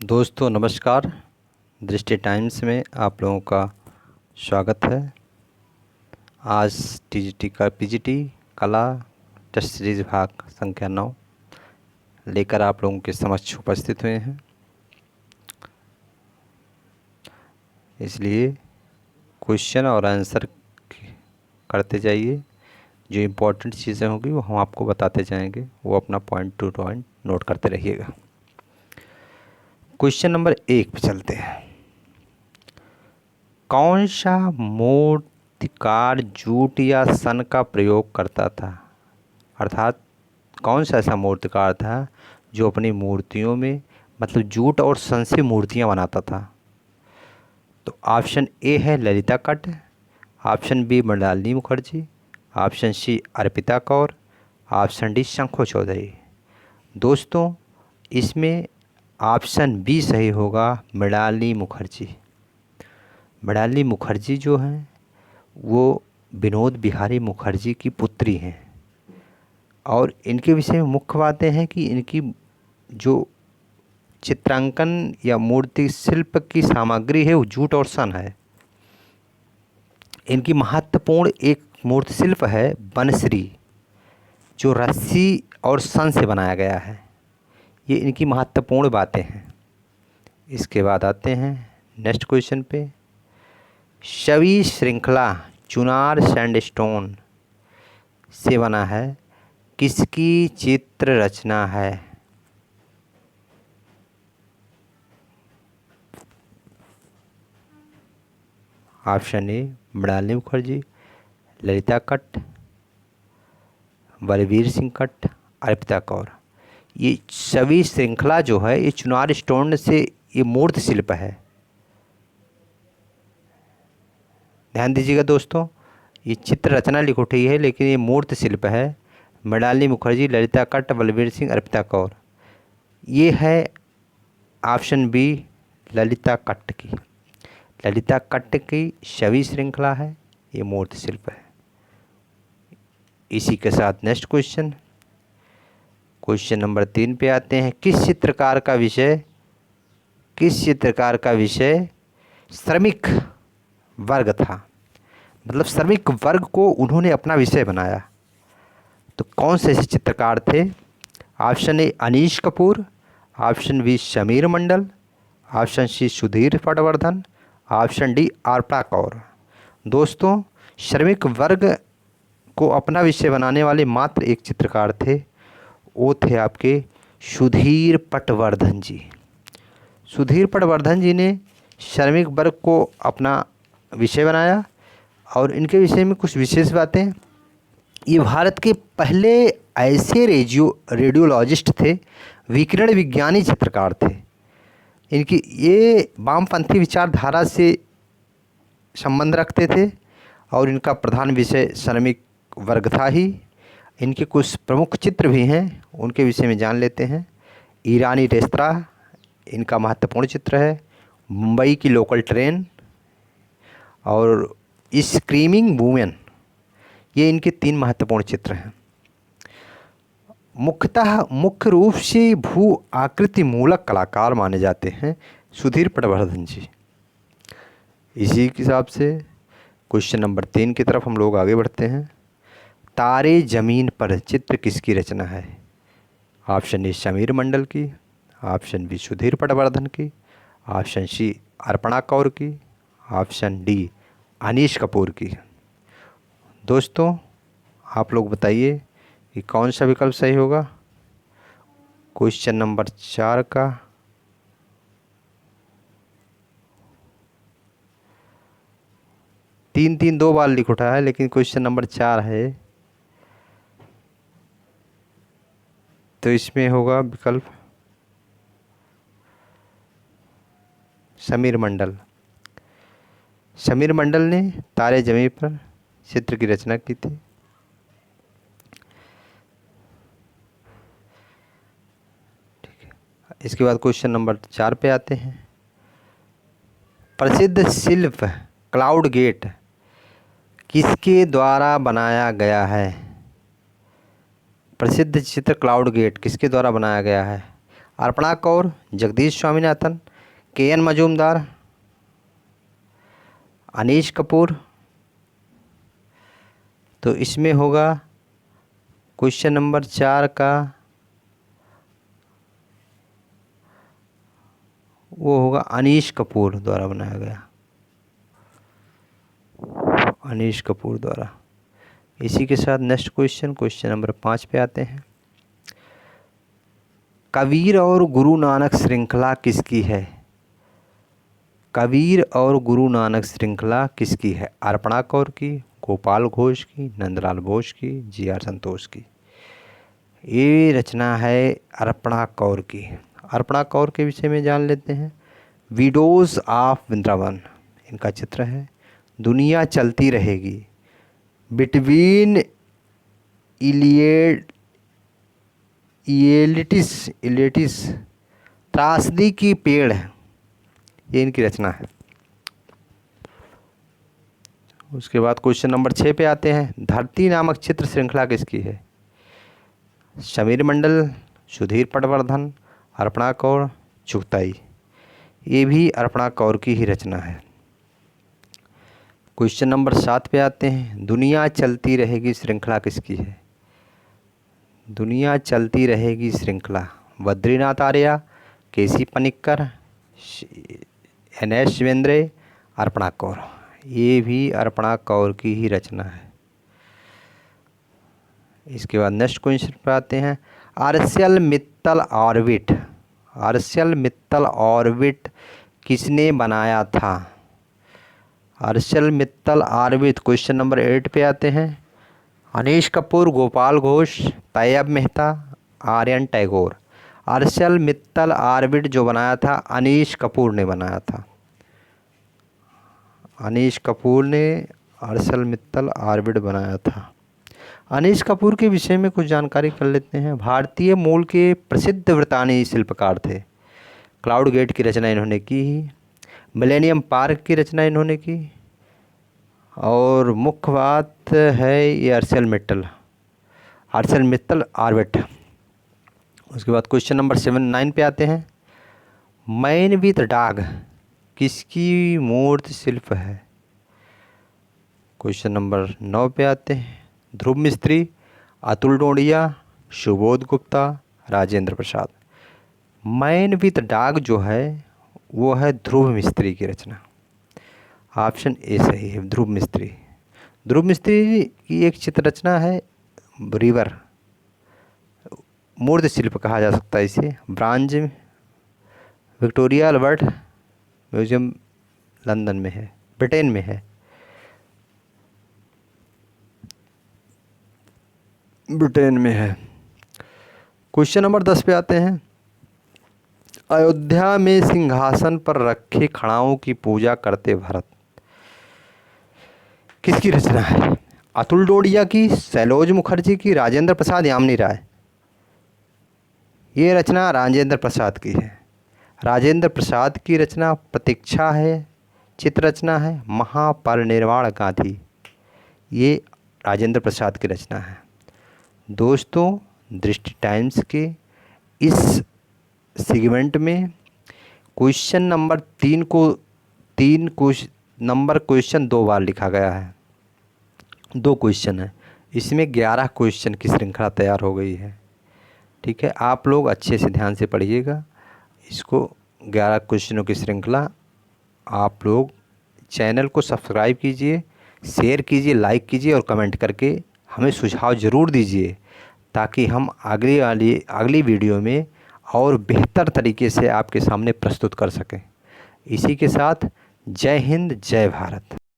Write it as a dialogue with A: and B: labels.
A: दोस्तों नमस्कार। दृष्टि टाइम्स में आप लोगों का स्वागत है। आज टीजीटी का पीजीटी कला टेस्ट सीरीज भाग संख्या 9 लेकर आप लोगों के समक्ष उपस्थित हुए हैं। इसलिए क्वेश्चन और आंसर करते जाइए। जो इम्पोर्टेंट चीज़ें होंगी वो हम आपको बताते जाएंगे, वो अपना पॉइंट टू पॉइंट नोट करते रहिएगा। क्वेश्चन नंबर 1 पे चलते हैं। कौन सा मूर्तिकार जूट या सन का प्रयोग करता था? अर्थात कौन सा ऐसा मूर्तिकार था जो अपनी मूर्तियों में मतलब जूट और सन से मूर्तियां बनाता था? तो ऑप्शन ए है ललिता कट, option B Mrinalini Mukherjee, option C Arpita Kaur, option D Shankho Chowdhury. दोस्तों इसमें ऑप्शन बी सही होगा, मृणालिनी मुखर्जी। मृणालिनी मुखर्जी जो हैं वो विनोद बिहारी मुखर्जी की पुत्री हैं और इनके विषय में मुख्य बातें हैं कि इनकी जो चित्रांकन या मूर्ति शिल्प की सामग्री है वो जूट और सन है। इनकी महत्वपूर्ण एक मूर्ति शिल्प है बनश्री, जो रस्सी और सन से बनाया गया है। ये इनकी महत्वपूर्ण बातें हैं। इसके बाद आते हैं नेक्स्ट क्वेश्चन पे। शवी श्रृंखला चुनार सैंडस्टोन से बना है, किसकी चित्र रचना है? ऑप्शन ए मृणालिनी मुखर्जी, ललिता कट, बलवीर सिंह कट, अर्पिता कौर। ये शवी श्रृंखला जो है ये चुनार स्टोन से ये मूर्ति शिल्प है। ध्यान दीजिएगा दोस्तों, ये चित्र रचना लिख उठी है लेकिन ये मूर्ति शिल्प है। मृणालिनी मुखर्जी, ललिता कट्ट, बलवीर सिंह, अर्पिता कौर। ये है ऑप्शन बी ललिता कट्ट की। ललिता कट्ट की शवी श्रृंखला है, ये मूर्ति शिल्प है। इसी के साथ नेक्स्ट क्वेश्चन, क्वेश्चन नंबर 3 पे आते हैं। किस चित्रकार का विषय श्रमिक वर्ग था? मतलब श्रमिक वर्ग को उन्होंने अपना विषय बनाया। तो कौन से ऐसे चित्रकार थे? Option A Anish Kapoor, option B Sameer Mandal, option C Sudhir Patwardhan, option D Arpita Kaur. दोस्तों श्रमिक वर्ग को अपना विषय बनाने वाले मात्र एक चित्रकार थे, वो थे आपके सुधीर पटवर्धन जी। सुधीर पटवर्धन जी ने श्रमिक वर्ग को अपना विषय बनाया और इनके विषय में कुछ विशेष बातें। ये भारत के पहले ऐसे रेडियोलॉजिस्ट थे, विकिरण विज्ञानी चित्रकार थे। इनकी ये वामपंथी विचारधारा से संबंध रखते थे और इनका प्रधान विषय श्रमिक वर्ग था ही। इनके कुछ प्रमुख चित्र भी हैं, उनके विषय में जान लेते हैं। ईरानी रेस्तरां इनका महत्वपूर्ण चित्र है, मुंबई की लोकल ट्रेन और स्क्रीमिंग वुमेन, ये इनके 3 महत्वपूर्ण चित्र हैं। मुख्य रूप से भू आकृति मूलक कलाकार माने जाते हैं सुधीर पटवर्धन जी। इसी के हिसाब से क्वेश्चन नंबर 3 की तरफ हम लोग आगे बढ़ते हैं। तारे ज़मीन पर चित्र किसकी रचना है? ऑप्शन ए समीर मंडल की, ऑप्शन बी सुधीर पटवर्धन की, ऑप्शन सी अर्पिता कौर की, ऑप्शन डी अनीश कपूर की। दोस्तों आप लोग बताइए कि कौन सा विकल्प सही होगा। क्वेश्चन नंबर 4 का तीन 2 बार लिख उठा है लेकिन क्वेश्चन नंबर 4 है, तो इसमें होगा विकल्प समीर मंडल। समीर मंडल ने तारे ज़मीन पर चित्र की रचना की थी। ठीक है, इसके बाद क्वेश्चन नंबर 4 पे आते हैं। प्रसिद्ध शिल्प क्लाउड गेट किसके द्वारा बनाया गया है? प्रसिद्ध चित्र क्लाउड गेट किसके द्वारा बनाया गया है? अर्पणा कौर, जगदीश स्वामीनाथन, के.एन. मजूमदार, अनीश कपूर। तो इसमें होगा क्वेश्चन नंबर 4 का वो होगा अनीश कपूर द्वारा बनाया गया, अनीश कपूर द्वारा। इसी के साथ नेक्स्ट क्वेश्चन नंबर 5 पे आते हैं। कबीर और गुरु नानक श्रृंखला किसकी है? कबीर और गुरु नानक श्रृंखला किसकी है? अर्पणा कौर की, गोपाल घोष की, नंदलाल बोस की, जी.आर. संतोष की। ये रचना है अर्पणा कौर की। अर्पणा कौर के विषय में जान लेते हैं। विडोज ऑफ वृंदावन इनका चित्र है। दुनिया चलती रहेगी, बिटवीन इलियटिस, त्रासदी की पेड़, ये इनकी रचना है। उसके बाद क्वेश्चन नंबर 6 पे आते हैं। धरती नामक चित्र श्रृंखला किसकी है? समीर मंडल, सुधीर पटवर्धन, अर्पणा कौर, चुगताई। ये भी अर्पणा कौर की ही रचना है। क्वेश्चन नंबर 7 पे आते हैं। दुनिया चलती रहेगी श्रृंखला किसकी है? दुनिया चलती रहेगी श्रृंखला बद्रीनाथ आर्या, केसी पनिक्कर, एन.एस. शिवेंद्रे, अर्पणा कौर। ये भी अर्पणा कौर की ही रचना है। इसके बाद नेक्स्ट क्वेश्चन पे आते हैं। आर्शियल मित्तल ऑर्बिट, आर्शियल मित्तल ऑर्बिट किसने बनाया था? आर्शियल मित्तल ऑर्बिट क्वेश्चन नंबर 8 पे आते हैं। अनीश कपूर, गोपाल घोष, तैयब मेहता, आर्यन टैगोर। आर्शियल मित्तल ऑर्बिट जो बनाया था अनीश कपूर ने बनाया था। अनीश कपूर ने आर्शियल मित्तल ऑर्बिट बनाया था। अनीश कपूर के विषय में कुछ जानकारी कर लेते हैं। भारतीय मूल के प्रसिद्ध ब्रितानी शिल्पकार थे। क्लाउड गेट की रचना इन्होंने की ही, मिलेनियम पार्क की रचना इन्होंने की, और मुख्य बात है ये आर्शियल मित्तल ऑर्बिट। उसके बाद क्वेश्चन नंबर 9 पे आते हैं। मैन विथ डॉग किसकी मूर्ति शिल्प है? क्वेश्चन नंबर 9 पे आते हैं। ध्रुव मिस्त्री, Atul Dodiya, Subodh Gupta, Rajendra Prasad. Man with dog जो है वो है ध्रुव मिस्त्री की रचना। ऑप्शन ए सही है, ध्रुव मिस्त्री। ध्रुव मिस्त्री की एक चित्र रचना है रिवर, मूर्ति शिल्प कहा जा सकता है इसे। Bronze Victoria Albert museum London में है, ब्रिटेन में है, ब्रिटेन में है। क्वेश्चन नंबर 10 पे आते हैं। अयोध्या में सिंहासन पर रखे खड़ाओं की पूजा करते भरत किसकी रचना है? अतुल डोडिया की, सैलोज मुखर्जी की, राजेंद्र प्रसाद, यामिनी राय। ये रचना राजेंद्र प्रसाद की है। राजेंद्र प्रसाद की रचना प्रतीक्षा है, चित्र रचना है महापरिनिर्वाण गांधी। ये राजेंद्र प्रसाद की रचना है। दोस्तों, दृष्टि टाइम्स के इस सेगमेंट में क्वेश्चन नंबर 3 को क्वेश्चन 2 बार लिखा गया है। 2 क्वेश्चन है, इसमें 11 क्वेश्चन की श्रृंखला तैयार हो गई है। ठीक है, आप लोग अच्छे से ध्यान से पढ़िएगा इसको। 11 क्वेश्चनों की श्रृंखला। आप लोग चैनल को सब्सक्राइब कीजिए, शेयर कीजिए, लाइक कीजिए और कमेंट करके हमें सुझाव ज़रूर दीजिए, ताकि हम अगली वीडियो में और बेहतर तरीके से आपके सामने प्रस्तुत कर सकें। इसी के साथ जय हिंद, जय भारत।